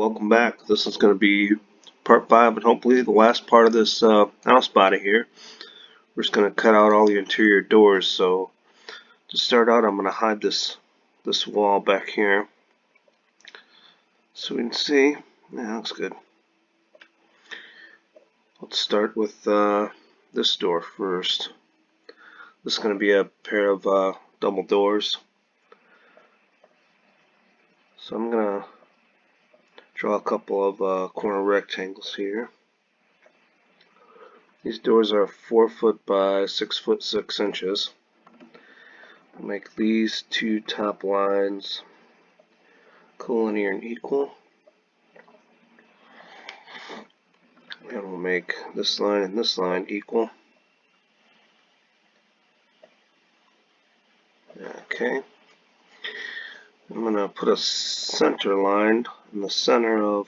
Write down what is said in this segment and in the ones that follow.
welcome back. This is going to be part 5 and hopefully the last part of this house body here. We're just going to cut out all the interior doors. So to start out, I'm going to hide this wall back here so we can see. Yeah, looks good. Let's start with this door first. This is going to be a pair of double doors. So I'm going to draw a couple of corner rectangles here. These doors are 4 foot by 6 foot 6 inches. I'll make these two top lines collinear and equal. And we'll make this line and this line equal. Okay. I'm going to put a center line in the center of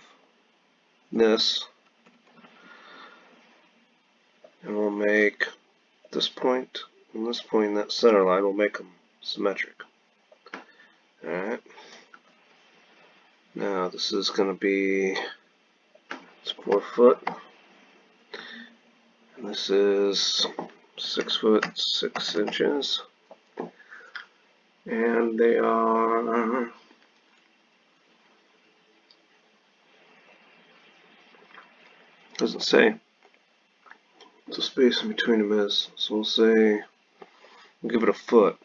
this. And we'll make this point and this point in that center line. We'll make them symmetric. Alright. Now this is going to be 4 foot. And this is 6 foot 6 inches. And they are doesn't say what the space in between them is, so we'll say we'll give it a foot.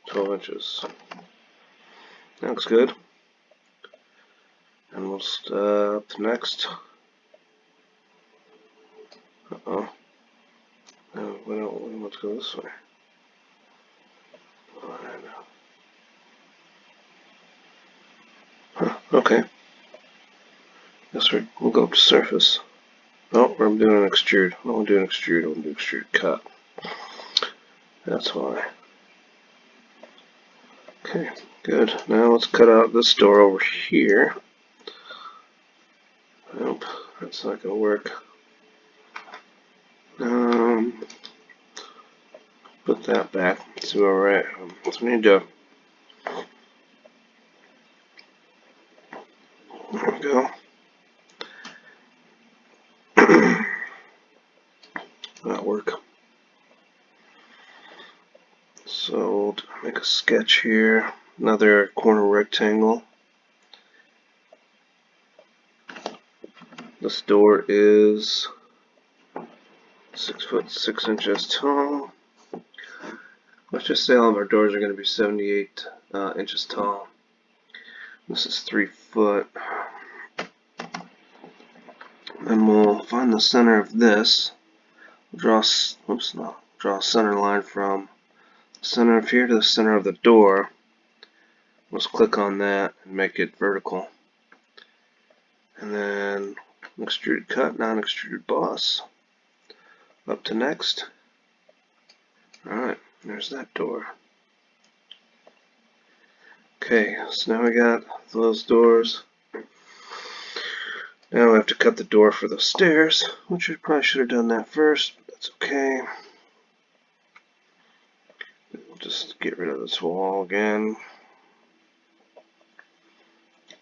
12 inches. That looks good. And we'll start the next. No, we don't want to go this way. Okay. Yes, we'll go up to surface. Oh, I'm doing an extrude. I don't want to do an extrude. I want to do extrude cut. That's why. Okay, good. Now let's cut out this door over here. Nope, that's not going to work. Put that back. Let's see where we're at. So we need to. There we go. That'll work. So make a sketch here. Another corner rectangle. This door is 6 foot 6 inches tall. Let's just say all of our doors are going to be 78 inches tall. This is 3 foot. Then we'll find the center of this. Draw a center line from the center of here to the center of the door. Let's click on that and make it vertical. And then extruded cut, non-extruded boss. Up to next. Alright, there's that door. Okay, so now we got those doors. Now we have to cut the door for the stairs, which we probably should have done that first, but that's okay. We'll just get rid of this wall again.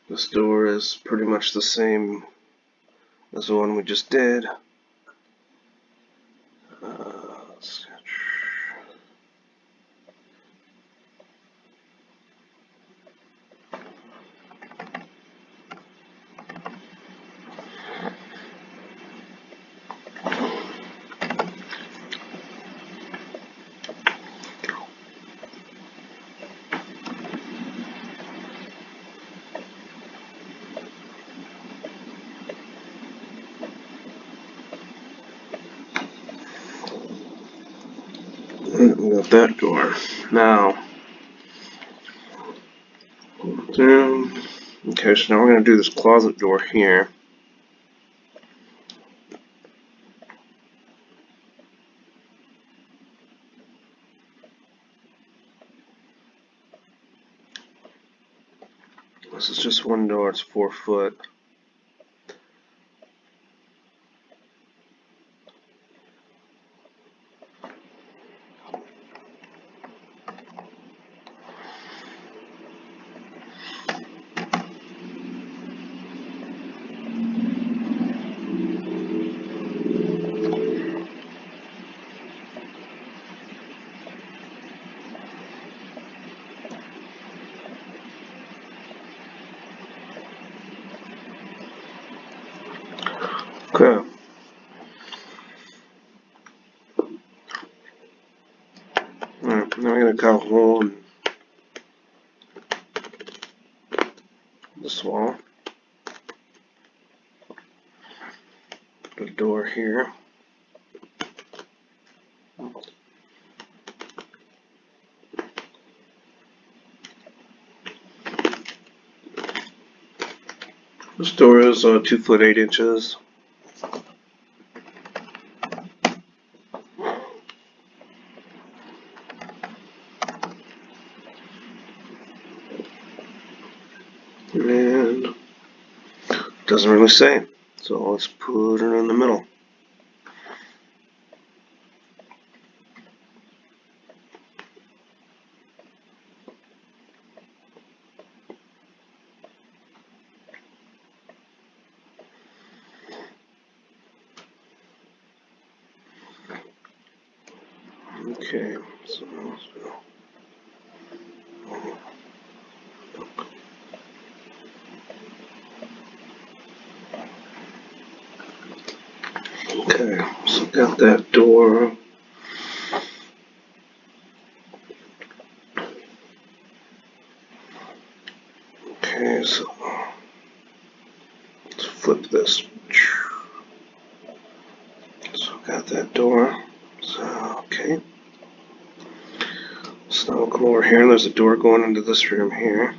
This door is pretty much the same as the one we just did. Sketch. We got that door. Now, okay, so now we're going to do this closet door here. This is just one door, it's 4 foot. Okay. Alright, now I'm going to cut a hole in this wall. The door here. This door is 2 foot 8 inches. And it doesn't really say. So let's put it in the middle. Okay, so okay, so got that door. Okay, so let's flip this. So got that door. So okay. So now we'll come over here and there's a door going into this room here.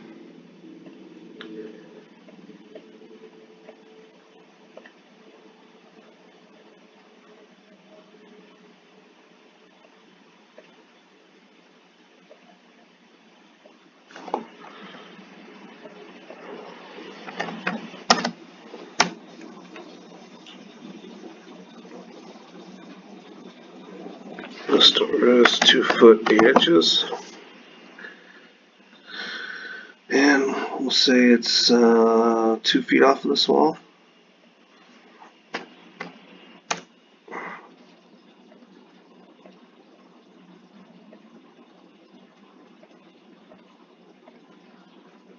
This door is 2 foot 8 inches. And we'll say it's 2 feet off of this wall.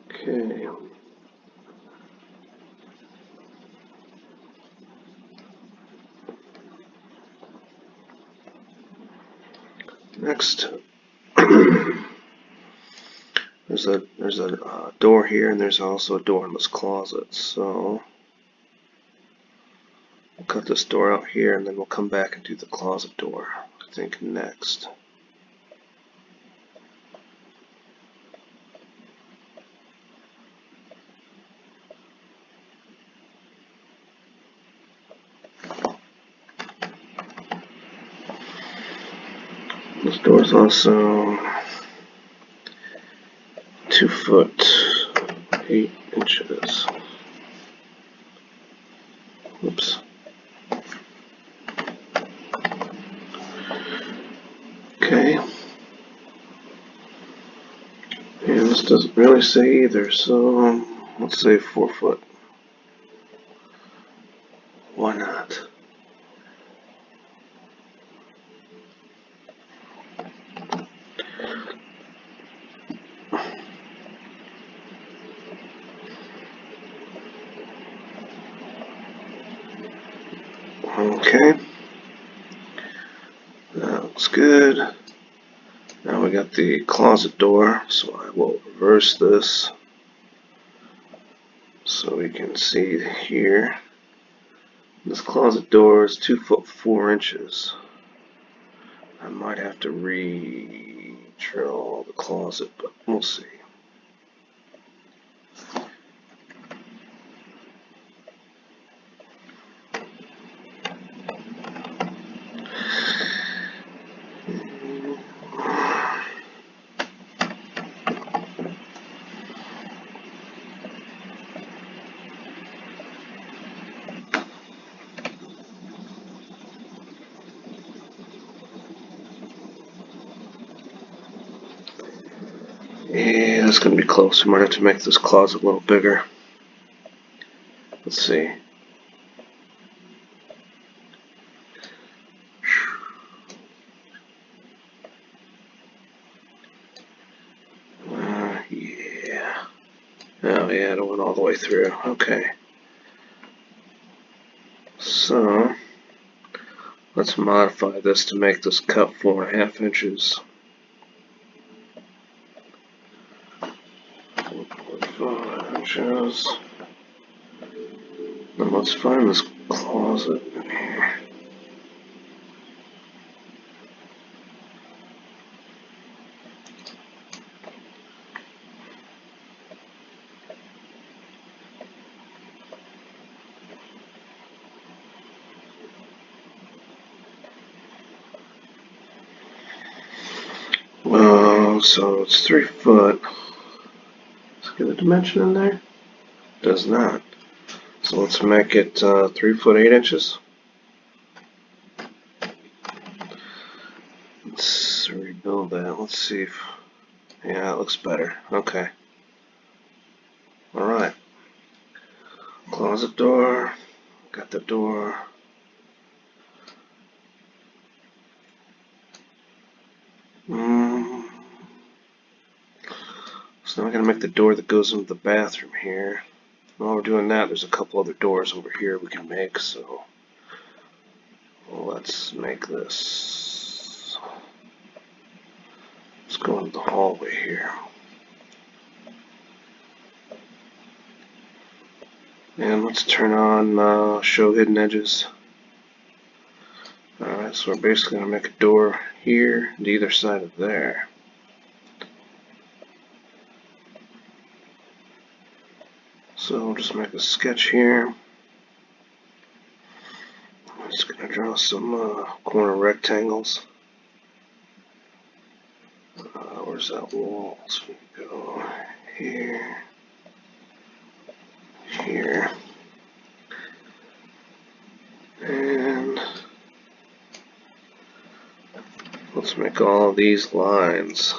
Okay. Next, there's a door here, and there's also a door in this closet. So we'll cut this door out here, and then we'll come back and do the closet door, I think, next. This door is also 2 foot 8 inches. Oops. Okay. And this doesn't really say either, so let's say 4 foot. Why not? Okay. That looks good. Now we got the closet door, so I will reverse this so we can see here. This closet door is 2 foot 4 inches. I might have to re-drill the closet, but we'll see. Yeah, that's going to be close. We might have to make this closet a little bigger. Let's see. Yeah. Oh yeah, it went all the way through. Okay. So let's modify this to make this cut 4.5 inches. 4.5 inches. Now let's find this closet in here. So it's 3 foot. Let's get a dimension in there. Does not. So let's make it 3 foot 8 inches. Let's rebuild that. Let's see if, yeah, it looks better. Okay. Alright. Closet door. Got the door. So now we're going to make the door that goes into the bathroom here. While we're doing that, there's a couple other doors over here we can make, so let's make this. Let's go into the hallway here. And let's turn on show hidden edges. Alright, so we're basically going to make a door here to either side of there. So we'll just make a sketch here. I'm just going to draw some corner rectangles. Where's that wall? So we go here, here, and let's make all of these lines.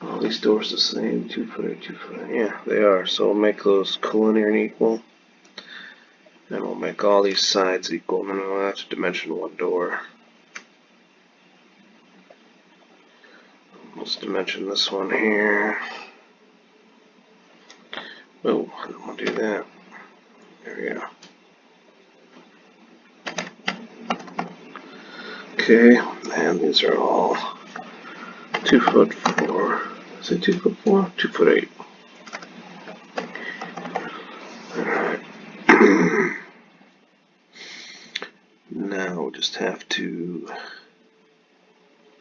All these doors the same, 2 foot, 2 foot. Yeah, they are. So we'll make those collinear and equal. And we'll make all these sides equal, and then we'll have to dimension one door. Let's dimension this one here. Oh, I don't want to do that. There we go. Okay, and these are all 2 foot 4. Is it 2 foot 4? 2 foot 8. Alright. Now we just have to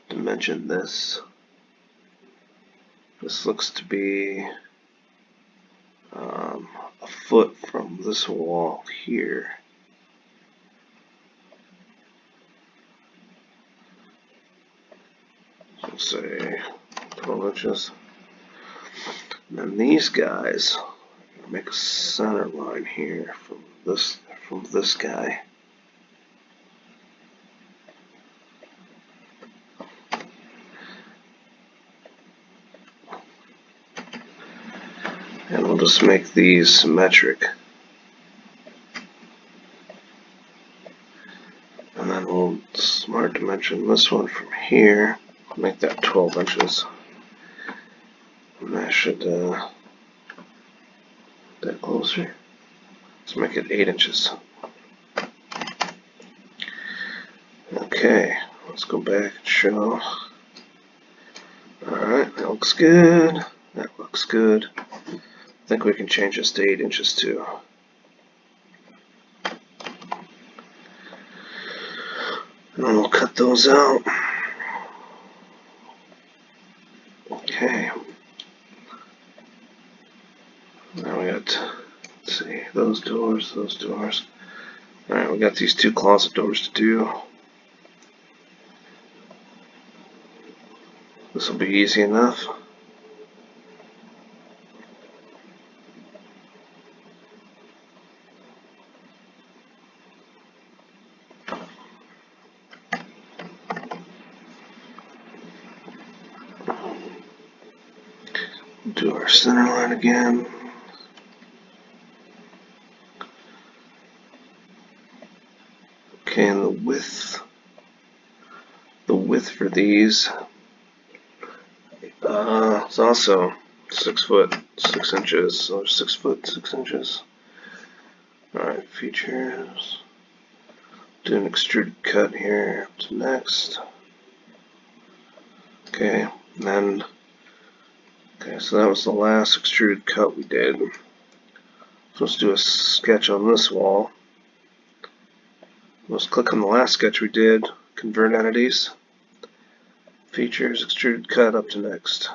dimension this. This looks to be a foot from this wall here. So we'll say 12 inches. And then these guys, I'm gonna make a center line here from this guy. And we'll just make these symmetric. And then we'll smart dimension this one from here. Make that 12 inches. And that should, that closer. Let's make it 8 inches. Okay, let's go back and show. Alright, that looks good. That looks good. I think we can change this to 8 inches too. And then we'll cut those out. Okay. Now we got, let's see, those doors, those doors. Alright, we got these 2 closet doors to do. This will be easy enough. Do our center line again. Okay, and the width for these is also 6 foot 6 inches, so 6 foot 6 inches. Alright, features. Do an extruded cut here to next. Okay, and then so that was the last extruded cut we did. So let's do a sketch on this wall. Let's click on the last sketch we did, convert entities, features, extruded cut up to next.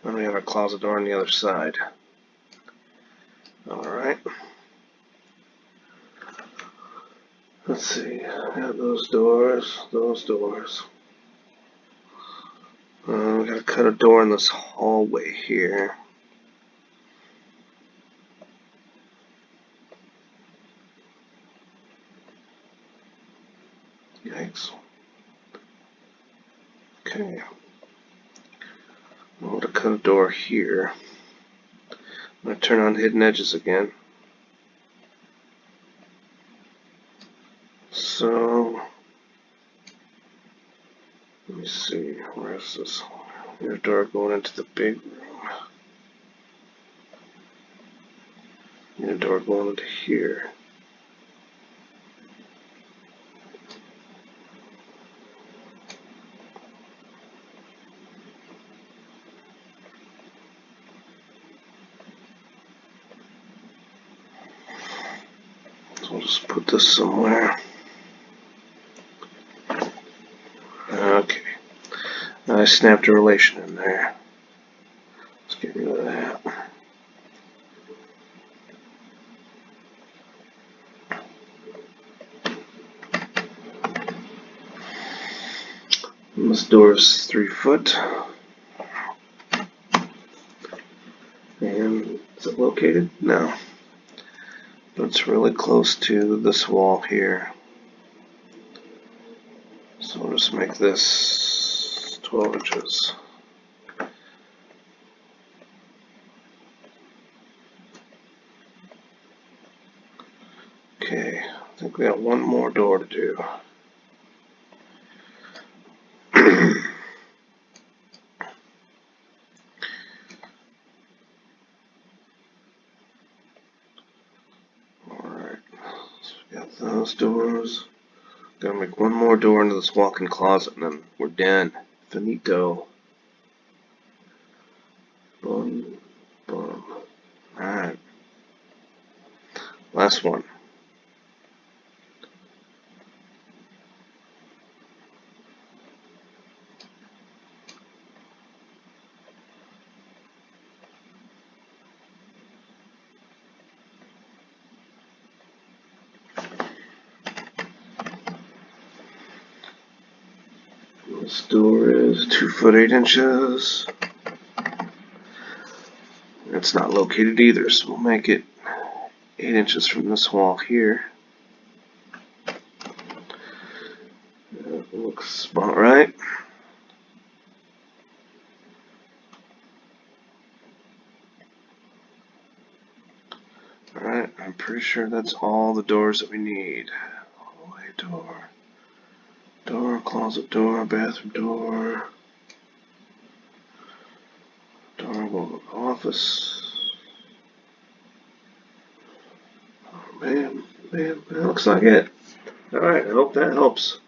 Then we have our closet door on the other side. Alright. Let's see, yeah, those doors. We gotta cut a door in this hallway here. Yikes. Okay. I'm gonna cut a door here. I'm gonna turn on hidden edges again. So, let me see, where's this? There's a door going into the big room. And a door going into here. So we'll just put this somewhere. Okay. I snapped a relation in there. Let's get rid of that. And this door is 3 foot. And is it located? No. But it's really close to this wall here. So we'll just make this 12 inches. Okay, I think we got one more door to do. Alright, so we got those doors. Gotta make one more door into this walk-in closet and then we're done. Finito. Boom, boom. Alright. Last one. This door is 2 foot 8 inches. It's not located either, so we'll make it 8 inches from this wall here. That looks about right. Alright, I'm pretty sure that's all the doors that we need. Hallway door. Door, closet door, bathroom door. Door going to the office. Oh man, that looks like it. Alright, I hope that helps.